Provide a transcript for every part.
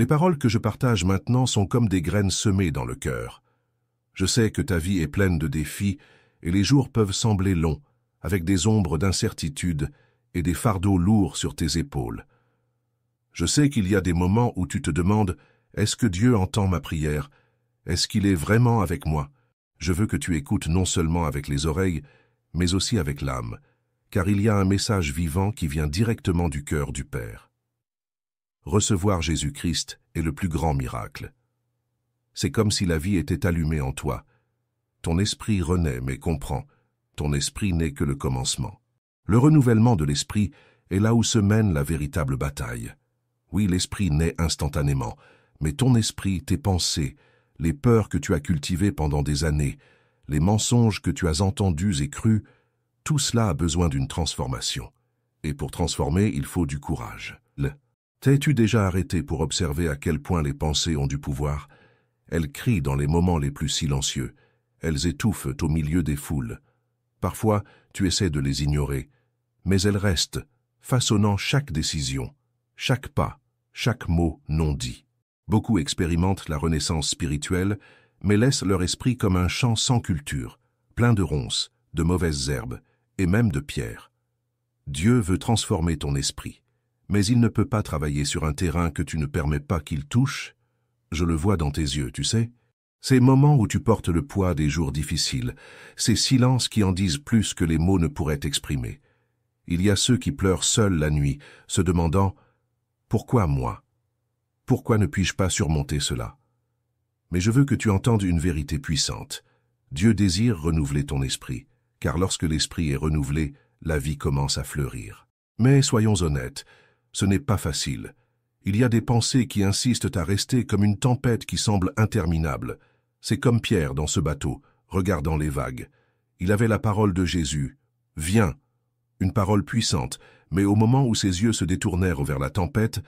Les paroles que je partage maintenant sont comme des graines semées dans le cœur. Je sais que ta vie est pleine de défis et les jours peuvent sembler longs, avec des ombres d'incertitude et des fardeaux lourds sur tes épaules. Je sais qu'il y a des moments où tu te demandes « Est-ce que Dieu entend ma prière? Est-ce qu'il est vraiment avec moi ?» Je veux que tu écoutes non seulement avec les oreilles, mais aussi avec l'âme, car il y a un message vivant qui vient directement du cœur du Père. Recevoir Jésus-Christ est le plus grand miracle. C'est comme si la vie était allumée en toi. Ton esprit renaît mais comprend, ton esprit n'est que le commencement. Le renouvellement de l'esprit est là où se mène la véritable bataille. Oui, l'esprit naît instantanément, mais ton esprit, tes pensées, les peurs que tu as cultivées pendant des années, les mensonges que tu as entendus et crus, tout cela a besoin d'une transformation. Et pour transformer, il faut du courage. T'es-tu déjà arrêté pour observer à quel point les pensées ont du pouvoir? Elles crient dans les moments les plus silencieux. Elles étouffent au milieu des foules. Parfois, tu essaies de les ignorer, mais elles restent, façonnant chaque décision, chaque pas, chaque mot non dit. Beaucoup expérimentent la renaissance spirituelle, mais laissent leur esprit comme un champ sans culture, plein de ronces, de mauvaises herbes et même de pierres. Dieu veut transformer ton esprit, mais il ne peut pas travailler sur un terrain que tu ne permets pas qu'il touche. Je le vois dans tes yeux, tu sais. Ces moments où tu portes le poids des jours difficiles, ces silences qui en disent plus que les mots ne pourraient exprimer. Il y a ceux qui pleurent seuls la nuit, se demandant « Pourquoi moi? Pourquoi ne puis-je pas surmonter cela ?» Mais je veux que tu entendes une vérité puissante. Dieu désire renouveler ton esprit, car lorsque l'esprit est renouvelé, la vie commence à fleurir. Mais soyons honnêtes, ce n'est pas facile. Il y a des pensées qui insistent à rester comme une tempête qui semble interminable. C'est comme Pierre dans ce bateau, regardant les vagues. Il avait la parole de Jésus. « Viens !» Une parole puissante, mais au moment où ses yeux se détournèrent vers la tempête,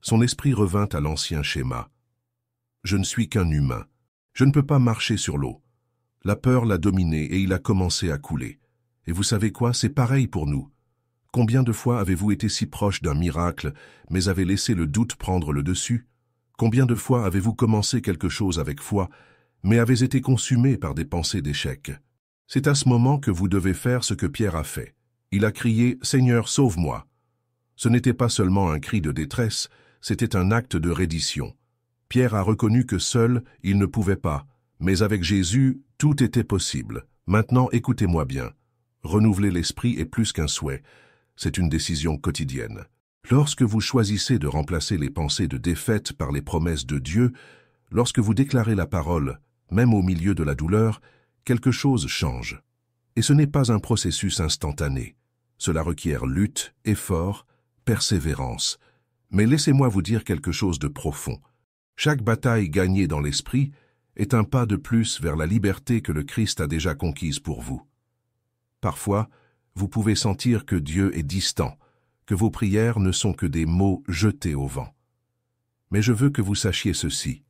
son esprit revint à l'ancien schéma. « Je ne suis qu'un humain. Je ne peux pas marcher sur l'eau. » La peur l'a dominé et il a commencé à couler. Et vous savez quoi, c'est pareil pour nous. Combien de fois avez-vous été si proche d'un miracle, mais avez laissé le doute prendre le dessus? Combien de fois avez-vous commencé quelque chose avec foi, mais avez été consumé par des pensées d'échec? C'est à ce moment que vous devez faire ce que Pierre a fait. Il a crié « Seigneur, sauve-moi ». Ce n'était pas seulement un cri de détresse, c'était un acte de reddition. Pierre a reconnu que seul, il ne pouvait pas, mais avec Jésus, tout était possible. Maintenant, écoutez-moi bien. Renouveler l'esprit est plus qu'un souhait. C'est une décision quotidienne. Lorsque vous choisissez de remplacer les pensées de défaite par les promesses de Dieu, lorsque vous déclarez la parole, même au milieu de la douleur, quelque chose change. Et ce n'est pas un processus instantané. Cela requiert lutte, effort, persévérance. Mais laissez-moi vous dire quelque chose de profond. Chaque bataille gagnée dans l'esprit est un pas de plus vers la liberté que le Christ a déjà conquise pour vous. Parfois, vous pouvez sentir que Dieu est distant, que vos prières ne sont que des mots jetés au vent. Mais je veux que vous sachiez ceci.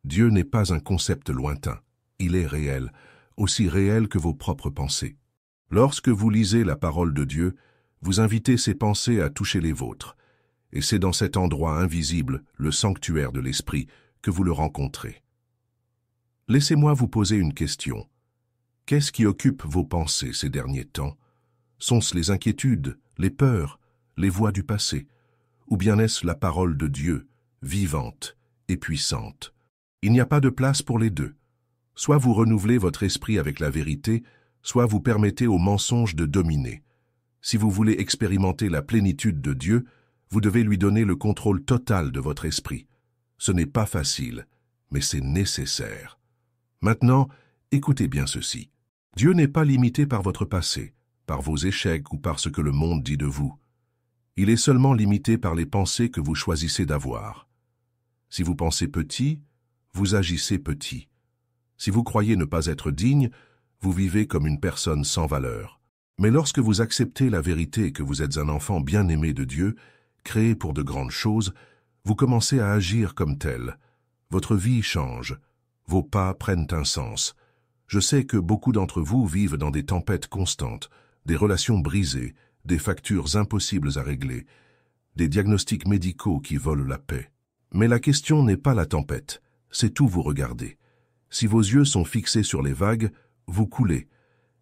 Dieu n'est pas un concept lointain, il est réel, aussi réel que vos propres pensées. Lorsque vous lisez la parole de Dieu, vous invitez ces pensées à toucher les vôtres, et c'est dans cet endroit invisible, le sanctuaire de l'esprit, que vous le rencontrez. Laissez-moi vous poser une question. Qu'est-ce qui occupe vos pensées ces derniers temps? Sont-ce les inquiétudes, les peurs, les voix du passé? Ou bien est-ce la parole de Dieu, vivante et puissante? Il n'y a pas de place pour les deux. Soit vous renouvelez votre esprit avec la vérité, soit vous permettez au mensonge de dominer. Si vous voulez expérimenter la plénitude de Dieu, vous devez lui donner le contrôle total de votre esprit. Ce n'est pas facile, mais c'est nécessaire. Maintenant, écoutez bien ceci. Dieu n'est pas limité par votre passé, par vos échecs ou par ce que le monde dit de vous. Il est seulement limité par les pensées que vous choisissez d'avoir. Si vous pensez petit, vous agissez petit. Si vous croyez ne pas être digne, vous vivez comme une personne sans valeur. Mais lorsque vous acceptez la vérité que vous êtes un enfant bien-aimé de Dieu, créé pour de grandes choses, vous commencez à agir comme tel. Votre vie change. Vos pas prennent un sens. Je sais que beaucoup d'entre vous vivent dans des tempêtes constantes, des relations brisées, des factures impossibles à régler, des diagnostics médicaux qui volent la paix. Mais la question n'est pas la tempête, c'est où vous regardez. Si vos yeux sont fixés sur les vagues, vous coulez.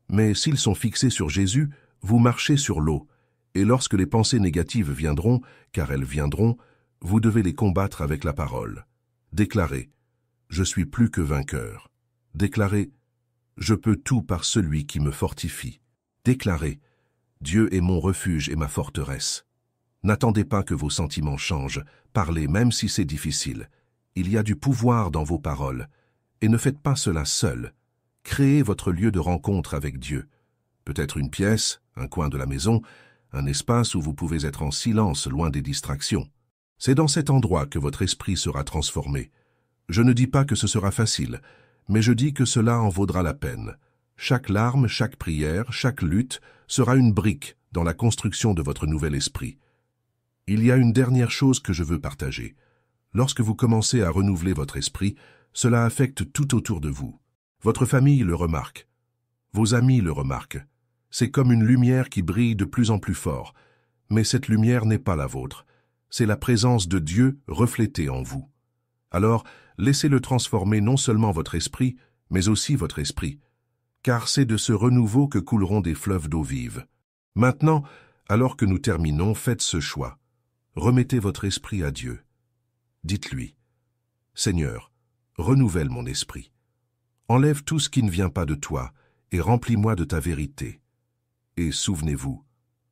Mais s'ils sont fixés sur Jésus, vous marchez sur l'eau. Et lorsque les pensées négatives viendront, car elles viendront, vous devez les combattre avec la parole. Déclarez « Je suis plus que vainqueur ». Déclarez « Je peux tout par celui qui me fortifie ». Déclarez « Dieu est mon refuge et ma forteresse ». N'attendez pas que vos sentiments changent, parlez même si c'est difficile. Il y a du pouvoir dans vos paroles. Et ne faites pas cela seul. Créez votre lieu de rencontre avec Dieu. Peut-être une pièce, un coin de la maison, un espace où vous pouvez être en silence, loin des distractions. C'est dans cet endroit que votre esprit sera transformé. Je ne dis pas que ce sera facile, mais je dis que cela en vaudra la peine. Chaque larme, chaque prière, chaque lutte sera une brique dans la construction de votre nouvel esprit. Il y a une dernière chose que je veux partager. Lorsque vous commencez à renouveler votre esprit, cela affecte tout autour de vous. Votre famille le remarque. Vos amis le remarquent. C'est comme une lumière qui brille de plus en plus fort. Mais cette lumière n'est pas la vôtre. C'est la présence de Dieu reflétée en vous. Alors, laissez-le transformer non seulement votre esprit, mais aussi votre esprit. Car c'est de ce renouveau que couleront des fleuves d'eau vive. Maintenant, alors que nous terminons, faites ce choix. Remettez votre esprit à Dieu. Dites-lui, « Seigneur, renouvelle mon esprit. Enlève tout ce qui ne vient pas de toi et remplis-moi de ta vérité. » Et souvenez-vous,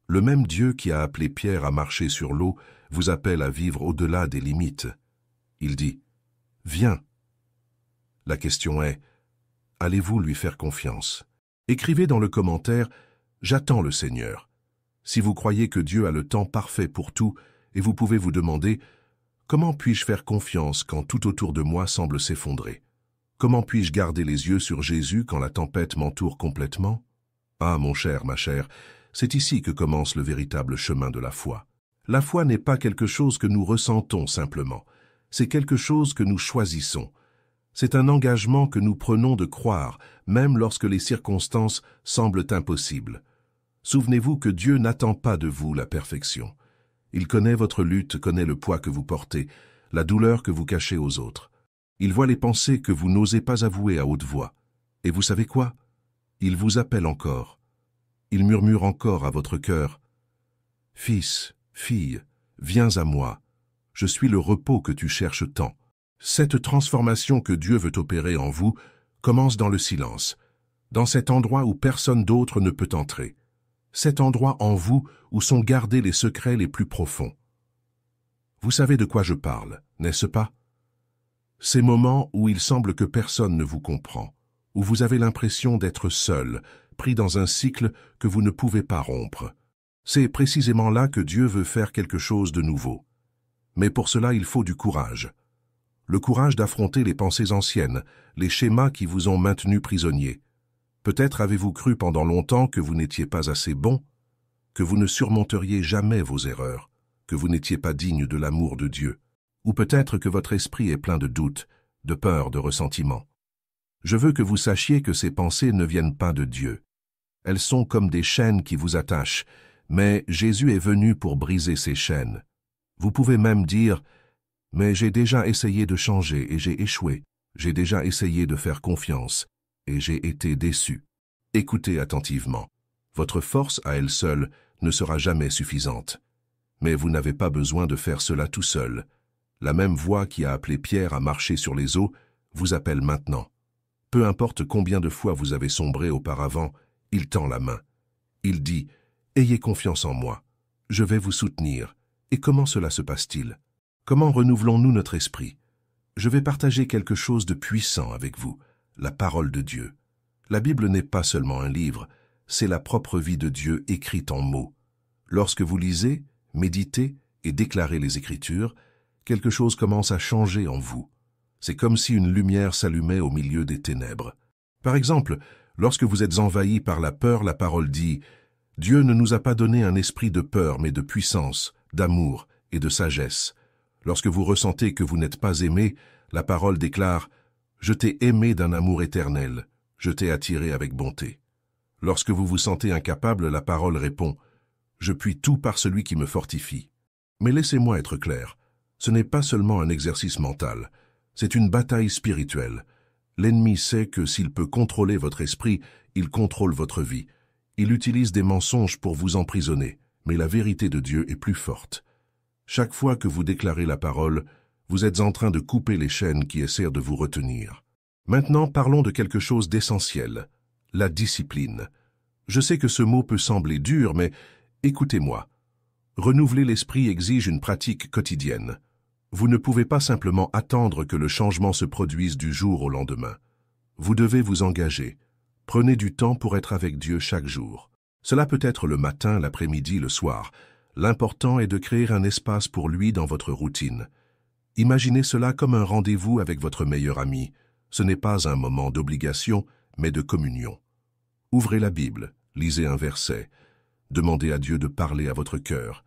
le même Dieu qui a appelé Pierre à marcher sur l'eau vous appelle à vivre au-delà des limites. Il dit, « Viens. » La question est, allez-vous lui faire confiance? Écrivez dans le commentaire, « J'attends le Seigneur. » Si vous croyez que Dieu a le temps parfait pour tout, et vous pouvez vous demander, comment puis-je faire confiance quand tout autour de moi semble s'effondrer? Comment puis-je garder les yeux sur Jésus quand la tempête m'entoure complètement? Ah, mon cher, ma chère, c'est ici que commence le véritable chemin de la foi. La foi n'est pas quelque chose que nous ressentons simplement, c'est quelque chose que nous choisissons. C'est un engagement que nous prenons de croire, même lorsque les circonstances semblent impossibles. Souvenez-vous que Dieu n'attend pas de vous la perfection. Il connaît votre lutte, connaît le poids que vous portez, la douleur que vous cachez aux autres. Il voit les pensées que vous n'osez pas avouer à haute voix. Et vous savez quoi? Il vous appelle encore. Il murmure encore à votre cœur. « Fils, fille, viens à moi. Je suis le repos que tu cherches tant. » Cette transformation que Dieu veut opérer en vous commence dans le silence, dans cet endroit où personne d'autre ne peut entrer. Cet endroit en vous où sont gardés les secrets les plus profonds. Vous savez de quoi je parle, n'est-ce pas? Ces moments où il semble que personne ne vous comprend, où vous avez l'impression d'être seul, pris dans un cycle que vous ne pouvez pas rompre. C'est précisément là que Dieu veut faire quelque chose de nouveau. Mais pour cela, il faut du courage. Le courage d'affronter les pensées anciennes, les schémas qui vous ont maintenu prisonnier. Peut-être avez-vous cru pendant longtemps que vous n'étiez pas assez bon, que vous ne surmonteriez jamais vos erreurs, que vous n'étiez pas digne de l'amour de Dieu, ou peut-être que votre esprit est plein de doutes, de peur, de ressentiment. Je veux que vous sachiez que ces pensées ne viennent pas de Dieu. Elles sont comme des chaînes qui vous attachent, mais Jésus est venu pour briser ces chaînes. Vous pouvez même dire « Mais j'ai déjà essayé de changer et j'ai échoué. J'ai déjà essayé de faire confiance. Et j'ai été déçu. » Écoutez attentivement. Votre force à elle seule ne sera jamais suffisante. Mais vous n'avez pas besoin de faire cela tout seul. La même voix qui a appelé Pierre à marcher sur les eaux vous appelle maintenant. Peu importe combien de fois vous avez sombré auparavant, il tend la main. Il dit « Ayez confiance en moi. Je vais vous soutenir. » Et comment cela se passe-t-il? Comment renouvelons-nous notre esprit? Je vais partager quelque chose de puissant avec vous. La parole de Dieu. La Bible n'est pas seulement un livre, c'est la propre vie de Dieu écrite en mots. Lorsque vous lisez, méditez et déclarez les Écritures, quelque chose commence à changer en vous. C'est comme si une lumière s'allumait au milieu des ténèbres. Par exemple, lorsque vous êtes envahi par la peur, la parole dit « Dieu ne nous a pas donné un esprit de peur, mais de puissance, d'amour et de sagesse. » Lorsque vous ressentez que vous n'êtes pas aimé, la parole déclare « Je t'ai aimé d'un amour éternel, je t'ai attiré avec bonté. » Lorsque vous vous sentez incapable, la parole répond « Je puis tout par celui qui me fortifie. » Mais laissez-moi être clair, Ce n'est pas seulement un exercice mental, c'est une bataille spirituelle. L'ennemi sait que s'il peut contrôler votre esprit, il contrôle votre vie. Il utilise des mensonges pour vous emprisonner, mais la vérité de Dieu est plus forte. Chaque fois que vous déclarez la parole, vous êtes en train de couper les chaînes qui essaient de vous retenir. Maintenant, parlons de quelque chose d'essentiel, la discipline. Je sais que ce mot peut sembler dur, mais écoutez-moi. Renouveler l'esprit exige une pratique quotidienne. Vous ne pouvez pas simplement attendre que le changement se produise du jour au lendemain. Vous devez vous engager. Prenez du temps pour être avec Dieu chaque jour. Cela peut être le matin, l'après-midi, le soir. L'important est de créer un espace pour lui dans votre routine. Imaginez cela comme un rendez-vous avec votre meilleur ami. Ce n'est pas un moment d'obligation, mais de communion. Ouvrez la Bible, lisez un verset, demandez à Dieu de parler à votre cœur,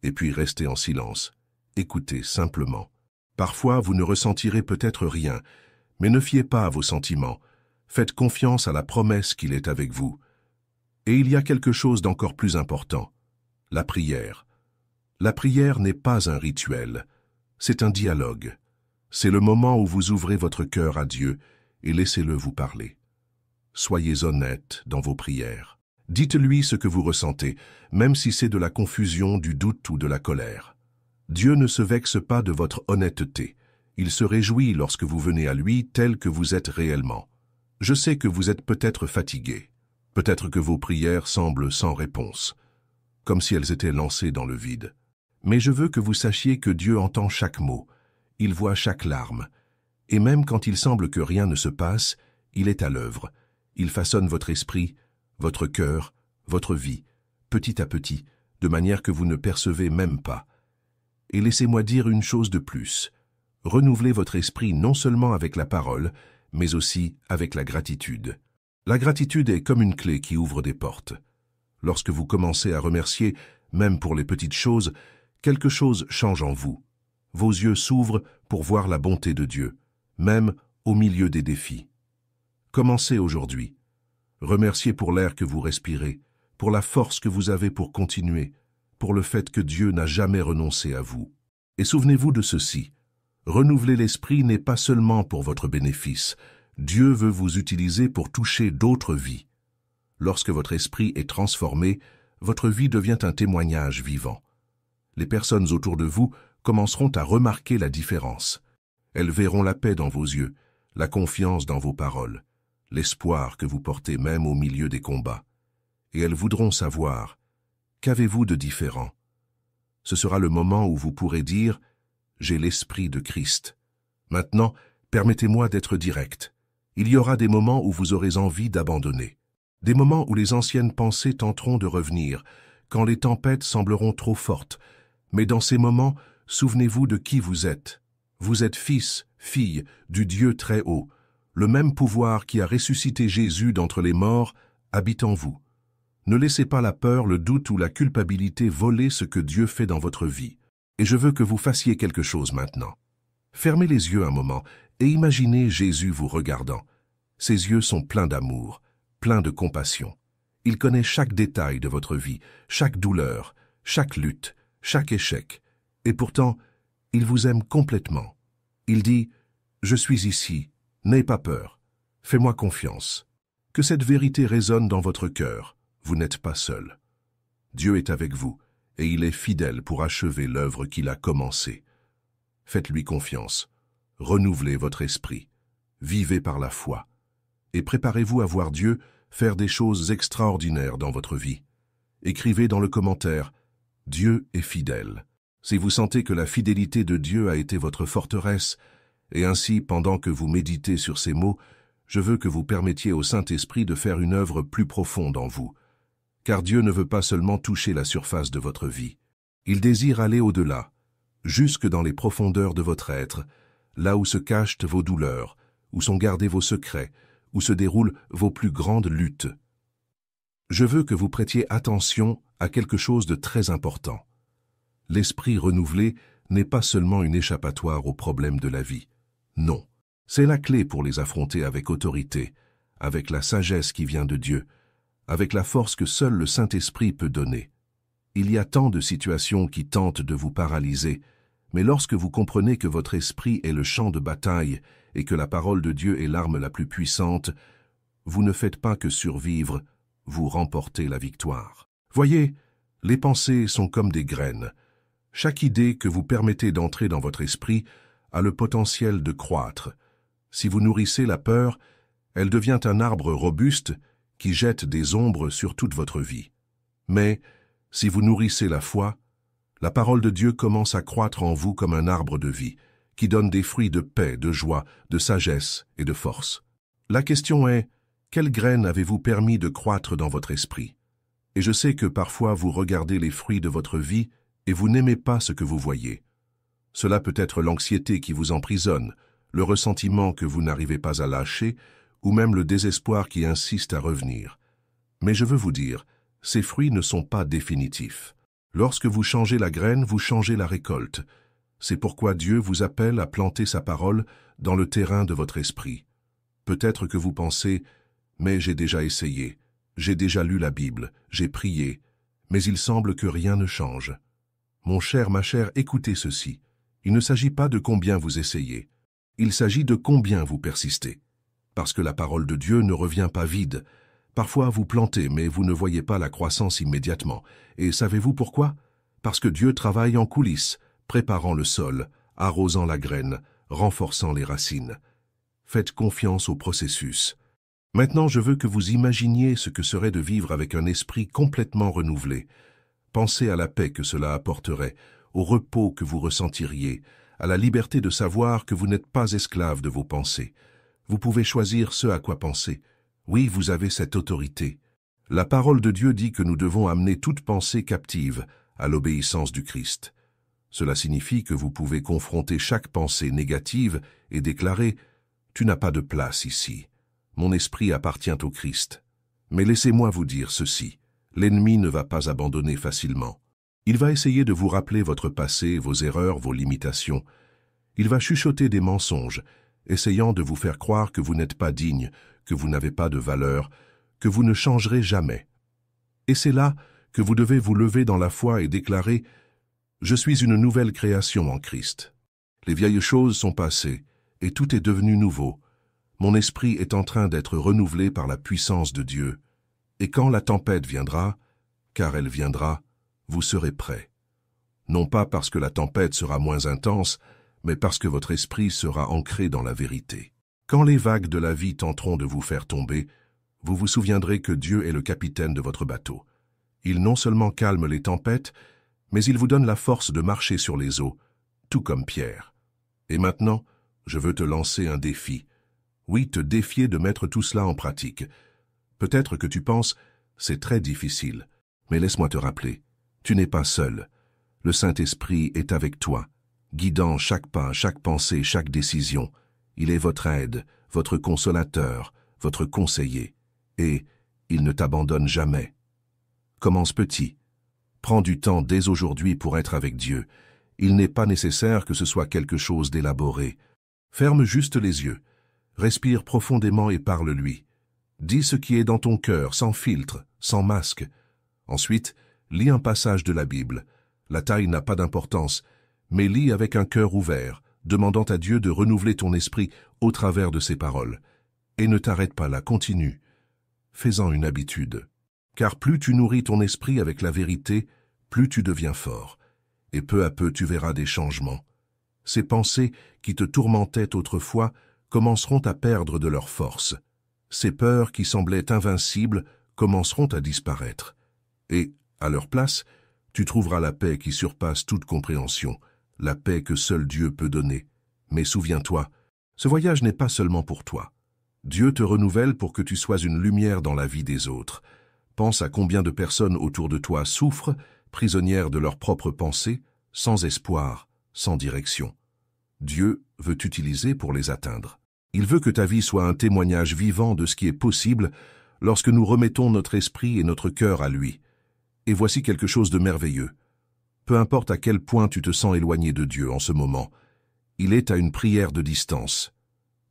et puis restez en silence. Écoutez simplement. Parfois, vous ne ressentirez peut-être rien, mais ne fiez pas à vos sentiments. Faites confiance à la promesse qu'il est avec vous. Et il y a quelque chose d'encore plus important, la prière. La prière n'est pas un rituel, c'est un dialogue. C'est le moment où vous ouvrez votre cœur à Dieu et laissez-le vous parler. Soyez honnête dans vos prières. Dites-lui ce que vous ressentez, même si c'est de la confusion, du doute ou de la colère. Dieu ne se vexe pas de votre honnêteté. Il se réjouit lorsque vous venez à lui tel que vous êtes réellement. Je sais que vous êtes peut-être fatigué. Peut-être que vos prières semblent sans réponse, comme si elles étaient lancées dans le vide. Mais je veux que vous sachiez que Dieu entend chaque mot. Il voit chaque larme. Et même quand il semble que rien ne se passe, il est à l'œuvre. Il façonne votre esprit, votre cœur, votre vie, petit à petit, de manière que vous ne percevez même pas. Et laissez-moi dire une chose de plus. Renouvelez votre esprit non seulement avec la parole, mais aussi avec la gratitude. La gratitude est comme une clé qui ouvre des portes. Lorsque vous commencez à remercier, même pour les petites choses, quelque chose change en vous. Vos yeux s'ouvrent pour voir la bonté de Dieu, même au milieu des défis. Commencez aujourd'hui. Remerciez pour l'air que vous respirez, pour la force que vous avez pour continuer, pour le fait que Dieu n'a jamais renoncé à vous. Et souvenez-vous de ceci. Renouveler l'esprit n'est pas seulement pour votre bénéfice. Dieu veut vous utiliser pour toucher d'autres vies. Lorsque votre esprit est transformé, votre vie devient un témoignage vivant. Les personnes autour de vous commenceront à remarquer la différence. Elles verront la paix dans vos yeux, la confiance dans vos paroles, l'espoir que vous portez même au milieu des combats. Et elles voudront savoir, qu'avez-vous de différent? Ce sera le moment où vous pourrez dire, j'ai l'esprit de Christ. Maintenant, permettez-moi d'être direct. Il y aura des moments où vous aurez envie d'abandonner. Des moments où les anciennes pensées tenteront de revenir, quand les tempêtes sembleront trop fortes. Mais dans ces moments, souvenez-vous de qui vous êtes. Vous êtes fils, fille du Dieu très haut. Le même pouvoir qui a ressuscité Jésus d'entre les morts habite en vous. Ne laissez pas la peur, le doute ou la culpabilité voler ce que Dieu fait dans votre vie. Et je veux que vous fassiez quelque chose maintenant. Fermez les yeux un moment et imaginez Jésus vous regardant. Ses yeux sont pleins d'amour, pleins de compassion. Il connaît chaque détail de votre vie, chaque douleur, chaque lutte, chaque échec. Et pourtant, il vous aime complètement. Il dit, « Je suis ici, n'aie pas peur, fais-moi confiance. » Que cette vérité résonne dans votre cœur, vous n'êtes pas seul. Dieu est avec vous, et il est fidèle pour achever l'œuvre qu'il a commencée. Faites-lui confiance, renouvelez votre esprit, vivez par la foi, et préparez-vous à voir Dieu faire des choses extraordinaires dans votre vie. Écrivez dans le commentaire, « Dieu est fidèle ». Si vous sentez que la fidélité de Dieu a été votre forteresse, et ainsi, pendant que vous méditez sur ces mots, je veux que vous permettiez au Saint-Esprit de faire une œuvre plus profonde en vous. Car Dieu ne veut pas seulement toucher la surface de votre vie. Il désire aller au-delà, jusque dans les profondeurs de votre être, là où se cachent vos douleurs, où sont gardés vos secrets, où se déroulent vos plus grandes luttes. Je veux que vous prêtiez attention à quelque chose de très important. L'esprit renouvelé n'est pas seulement une échappatoire aux problèmes de la vie. Non, c'est la clé pour les affronter avec autorité, avec la sagesse qui vient de Dieu, avec la force que seul le Saint-Esprit peut donner. Il y a tant de situations qui tentent de vous paralyser, Mais lorsque vous comprenez que votre esprit est le champ de bataille et que la parole de Dieu est l'arme la plus puissante, vous ne faites pas que survivre, vous remportez la victoire. Voyez, les pensées sont comme des graines. Chaque idée que vous permettez d'entrer dans votre esprit a le potentiel de croître. Si vous nourrissez la peur, elle devient un arbre robuste qui jette des ombres sur toute votre vie. Mais, si vous nourrissez la foi, la parole de Dieu commence à croître en vous comme un arbre de vie, qui donne des fruits de paix, de joie, de sagesse et de force. La question est, quelle graine avez-vous permis de croître dans votre esprit? Et je sais que parfois vous regardez les fruits de votre vie et vous n'aimez pas ce que vous voyez. Cela peut être l'anxiété qui vous emprisonne, le ressentiment que vous n'arrivez pas à lâcher, ou même le désespoir qui insiste à revenir. Mais je veux vous dire, ces fruits ne sont pas définitifs. Lorsque vous changez la graine, vous changez la récolte. C'est pourquoi Dieu vous appelle à planter sa parole dans le terrain de votre esprit. Peut-être que vous pensez, mais j'ai déjà essayé, j'ai déjà lu la Bible, j'ai prié, mais il semble que rien ne change. Mon cher, ma chère, écoutez ceci. Il ne s'agit pas de combien vous essayez, il s'agit de combien vous persistez. Parce que la parole de Dieu ne revient pas vide. Parfois vous plantez, mais vous ne voyez pas la croissance immédiatement. Et savez-vous pourquoi? Parce que Dieu travaille en coulisses, préparant le sol, arrosant la graine, renforçant les racines. Faites confiance au processus. Maintenant, je veux que vous imaginiez ce que serait de vivre avec un esprit complètement renouvelé. Pensez à la paix que cela apporterait, au repos que vous ressentiriez, à la liberté de savoir que vous n'êtes pas esclave de vos pensées. Vous pouvez choisir ce à quoi penser. Oui, vous avez cette autorité. La parole de Dieu dit que nous devons amener toute pensée captive à l'obéissance du Christ. Cela signifie que vous pouvez confronter chaque pensée négative et déclarer « Tu n'as pas de place ici. Mon esprit appartient au Christ. » Mais laissez-moi vous dire ceci. L'ennemi ne va pas abandonner facilement. Il va essayer de vous rappeler votre passé, vos erreurs, vos limitations. Il va chuchoter des mensonges, essayant de vous faire croire que vous n'êtes pas digne, que vous n'avez pas de valeur, que vous ne changerez jamais. Et c'est là que vous devez vous lever dans la foi et déclarer « Je suis une nouvelle création en Christ. Les vieilles choses sont passées, et tout est devenu nouveau. Mon esprit est en train d'être renouvelé par la puissance de Dieu. Et quand la tempête viendra, car elle viendra, vous serez prêts. Non pas parce que la tempête sera moins intense, mais parce que votre esprit sera ancré dans la vérité. Quand les vagues de la vie tenteront de vous faire tomber, vous vous souviendrez que Dieu est le capitaine de votre bateau. Il non seulement calme les tempêtes, mais il vous donne la force de marcher sur les eaux, tout comme Pierre. Et maintenant, je veux te lancer un défi. Oui, te défier de mettre tout cela en pratique. Peut-être que tu penses, c'est très difficile, mais laisse-moi te rappeler, tu n'es pas seul. Le Saint-Esprit est avec toi, guidant chaque pas, chaque pensée, chaque décision. Il est votre aide, votre consolateur, votre conseiller, et il ne t'abandonne jamais. Commence petit. Prends du temps dès aujourd'hui pour être avec Dieu. Il n'est pas nécessaire que ce soit quelque chose d'élaboré. Ferme juste les yeux. Respire profondément et parle-lui. Dis ce qui est dans ton cœur, sans filtre, sans masque. Ensuite, lis un passage de la Bible. La taille n'a pas d'importance, mais lis avec un cœur ouvert, demandant à Dieu de renouveler ton esprit au travers de ses paroles. Et ne t'arrête pas là, continue. Fais-en une habitude. Car plus tu nourris ton esprit avec la vérité, plus tu deviens fort. Et peu à peu tu verras des changements. Ces pensées qui te tourmentaient autrefois commenceront à perdre de leur force. Ces peurs qui semblaient invincibles commenceront à disparaître. Et, à leur place, tu trouveras la paix qui surpasse toute compréhension, la paix que seul Dieu peut donner. Mais souviens-toi, ce voyage n'est pas seulement pour toi. Dieu te renouvelle pour que tu sois une lumière dans la vie des autres. Pense à combien de personnes autour de toi souffrent, prisonnières de leurs propres pensées, sans espoir, sans direction. Dieu veut t'utiliser pour les atteindre. Il veut que ta vie soit un témoignage vivant de ce qui est possible lorsque nous remettons notre esprit et notre cœur à lui. Et voici quelque chose de merveilleux. Peu importe à quel point tu te sens éloigné de Dieu en ce moment, il est à une prière de distance.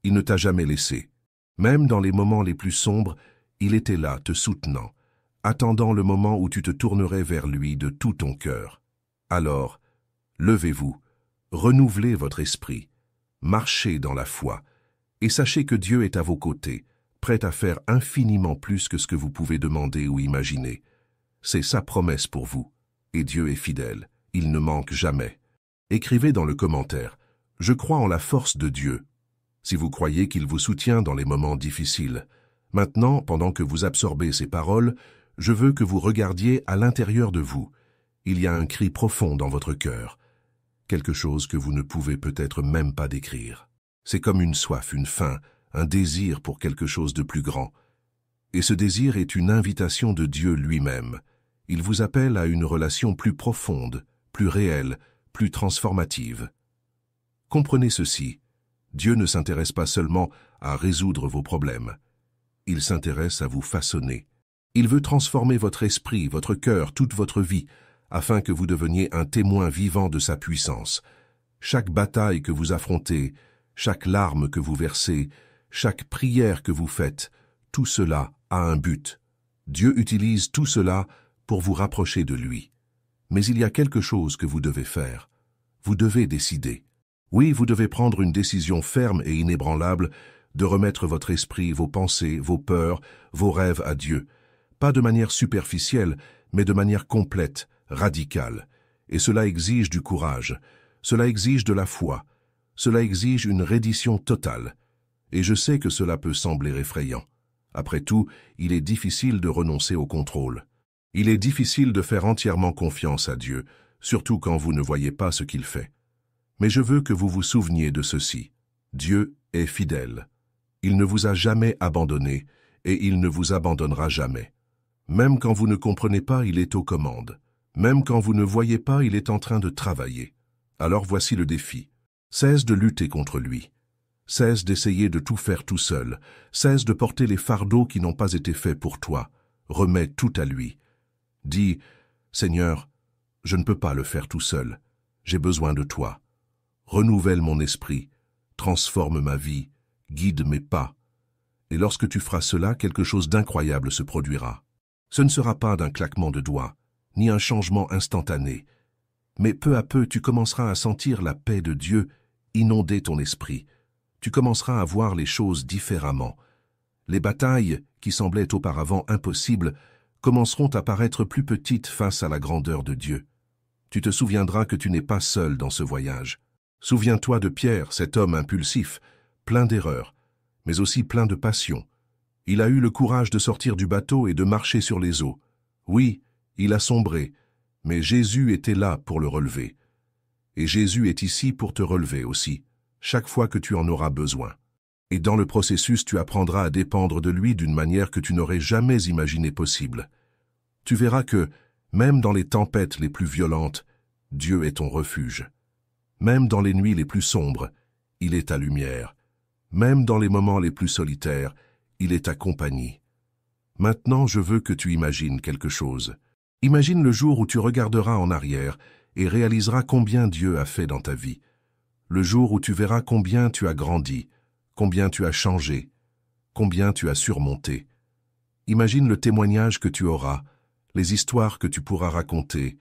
Il ne t'a jamais laissé. Même dans les moments les plus sombres, il était là, te soutenant, attendant le moment où tu te tournerais vers lui de tout ton cœur. Alors, levez-vous, Renouvelez votre esprit, marchez dans la foi, et sachez que Dieu est à vos côtés, prêt à faire infiniment plus que ce que vous pouvez demander ou imaginer. C'est sa promesse pour vous, et Dieu est fidèle, il ne manque jamais. Écrivez dans le commentaire « Je crois en la force de Dieu ». Si vous croyez qu'il vous soutient dans les moments difficiles. Maintenant, pendant que vous absorbez ces paroles, je veux que vous regardiez à l'intérieur de vous. Il y a un cri profond dans votre cœur, quelque chose que vous ne pouvez peut-être même pas décrire. C'est comme une soif, une faim, un désir pour quelque chose de plus grand. Et ce désir est une invitation de Dieu lui-même. Il vous appelle à une relation plus profonde, plus réelle, plus transformative. Comprenez ceci, Dieu ne s'intéresse pas seulement à résoudre vos problèmes. Il s'intéresse à vous façonner. Il veut transformer votre esprit, votre cœur, toute votre vie, afin que vous deveniez un témoin vivant de sa puissance. Chaque bataille que vous affrontez, chaque larme que vous versez, chaque prière que vous faites, tout cela a un but. Dieu utilise tout cela pour vous rapprocher de lui. Mais il y a quelque chose que vous devez faire. Vous devez décider. Oui, vous devez prendre une décision ferme et inébranlable de remettre votre esprit, vos pensées, vos peurs, vos rêves à Dieu. Pas de manière superficielle, mais de manière complète, radicale. Et cela exige du courage. Cela exige de la foi. Cela exige une reddition totale. Et je sais que cela peut sembler effrayant. Après tout, il est difficile de renoncer au contrôle. Il est difficile de faire entièrement confiance à Dieu, surtout quand vous ne voyez pas ce qu'il fait. Mais je veux que vous vous souveniez de ceci. Dieu est fidèle. Il ne vous a jamais abandonné et il ne vous abandonnera jamais. Même quand vous ne comprenez pas, il est aux commandes. Même quand vous ne voyez pas, il est en train de travailler. Alors voici le défi. Cesse de lutter contre lui. Cesse d'essayer de tout faire tout seul. Cesse de porter les fardeaux qui n'ont pas été faits pour toi. Remets tout à lui. Dis, Seigneur, je ne peux pas le faire tout seul. J'ai besoin de toi. Renouvelle mon esprit, transforme ma vie, guide mes pas. Et lorsque tu feras cela, quelque chose d'incroyable se produira. Ce ne sera pas d'un claquement de doigts, ni un changement instantané. Mais peu à peu, tu commenceras à sentir la paix de Dieu inonder ton esprit. Tu commenceras à voir les choses différemment. Les batailles, qui semblaient auparavant impossibles, commenceront à paraître plus petites face à la grandeur de Dieu. Tu te souviendras que tu n'es pas seul dans ce voyage. Souviens-toi de Pierre, cet homme impulsif, plein d'erreurs, mais aussi plein de passion. Il a eu le courage de sortir du bateau et de marcher sur les eaux. Oui, il a sombré, mais Jésus était là pour le relever. Et Jésus est ici pour te relever aussi, chaque fois que tu en auras besoin. Et dans le processus, tu apprendras à dépendre de lui d'une manière que tu n'aurais jamais imaginé possible. Tu verras que, même dans les tempêtes les plus violentes, Dieu est ton refuge. Même dans les nuits les plus sombres, il est ta lumière. Même dans les moments les plus solitaires, il est ta compagnie. Maintenant, je veux que tu imagines quelque chose. Imagine le jour où tu regarderas en arrière et réaliseras combien Dieu a fait dans ta vie. Le jour où tu verras combien tu as grandi, combien tu as changé, combien tu as surmonté. Imagine le témoignage que tu auras, les histoires que tu pourras raconter,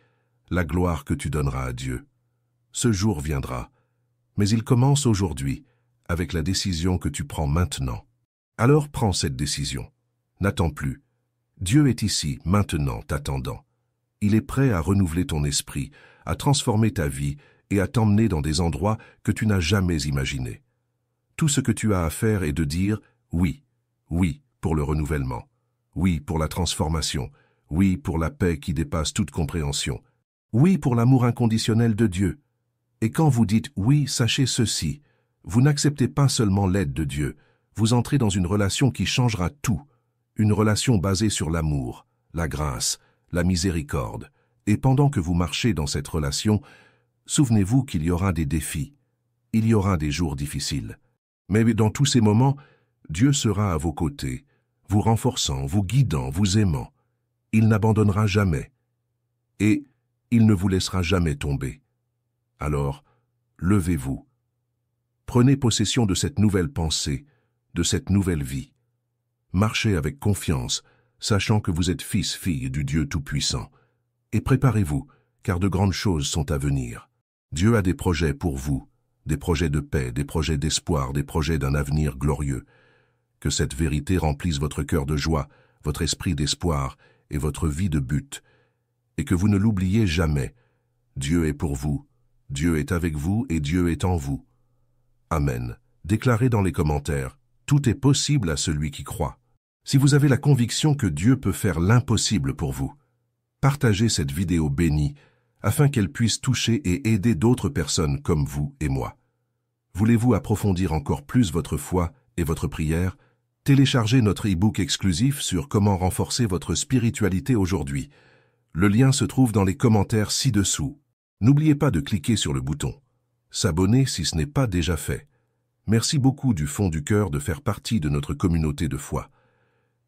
la gloire que tu donneras à Dieu. Ce jour viendra, mais il commence aujourd'hui, avec la décision que tu prends maintenant. Alors prends cette décision. N'attends plus. Dieu est ici, maintenant, t'attendant. Il est prêt à renouveler ton esprit, à transformer ta vie et à t'emmener dans des endroits que tu n'as jamais imaginés. Tout ce que tu as à faire est de dire oui, oui pour le renouvellement, oui pour la transformation, oui pour la paix qui dépasse toute compréhension, oui pour l'amour inconditionnel de Dieu. Et quand vous dites oui, sachez ceci, vous n'acceptez pas seulement l'aide de Dieu, vous entrez dans une relation qui changera tout, une relation basée sur l'amour, la grâce, la miséricorde. Et pendant que vous marchez dans cette relation, souvenez-vous qu'il y aura des défis, il y aura des jours difficiles. Mais dans tous ces moments, Dieu sera à vos côtés, vous renforçant, vous guidant, vous aimant. Il n'abandonnera jamais. Et il ne vous laissera jamais tomber. Alors, levez-vous. Prenez possession de cette nouvelle pensée, de cette nouvelle vie. Marchez avec confiance, sachant que vous êtes fils, fille du Dieu Tout-Puissant. Et préparez-vous, car de grandes choses sont à venir. Dieu a des projets pour vous, des projets de paix, des projets d'espoir, des projets d'un avenir glorieux. Que cette vérité remplisse votre cœur de joie, votre esprit d'espoir et votre vie de but, et que vous ne l'oubliez jamais. Dieu est pour vous, Dieu est avec vous et Dieu est en vous. Amen. Déclarez dans les commentaires, tout est possible à celui qui croit. Si vous avez la conviction que Dieu peut faire l'impossible pour vous, partagez cette vidéo bénie afin qu'elle puisse toucher et aider d'autres personnes comme vous et moi. Voulez-vous approfondir encore plus votre foi et votre prière? Téléchargez notre e-book exclusif sur comment renforcer votre spiritualité aujourd'hui. Le lien se trouve dans les commentaires ci-dessous. N'oubliez pas de cliquer sur le bouton « S'abonner » si ce n'est pas déjà fait. Merci beaucoup du fond du cœur de faire partie de notre communauté de foi.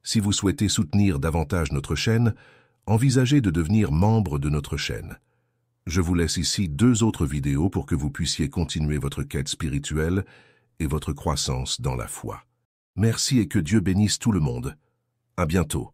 Si vous souhaitez soutenir davantage notre chaîne, envisagez de devenir membre de notre chaîne. Je vous laisse ici 2 autres vidéos pour que vous puissiez continuer votre quête spirituelle et votre croissance dans la foi. Merci et que Dieu bénisse tout le monde. À bientôt.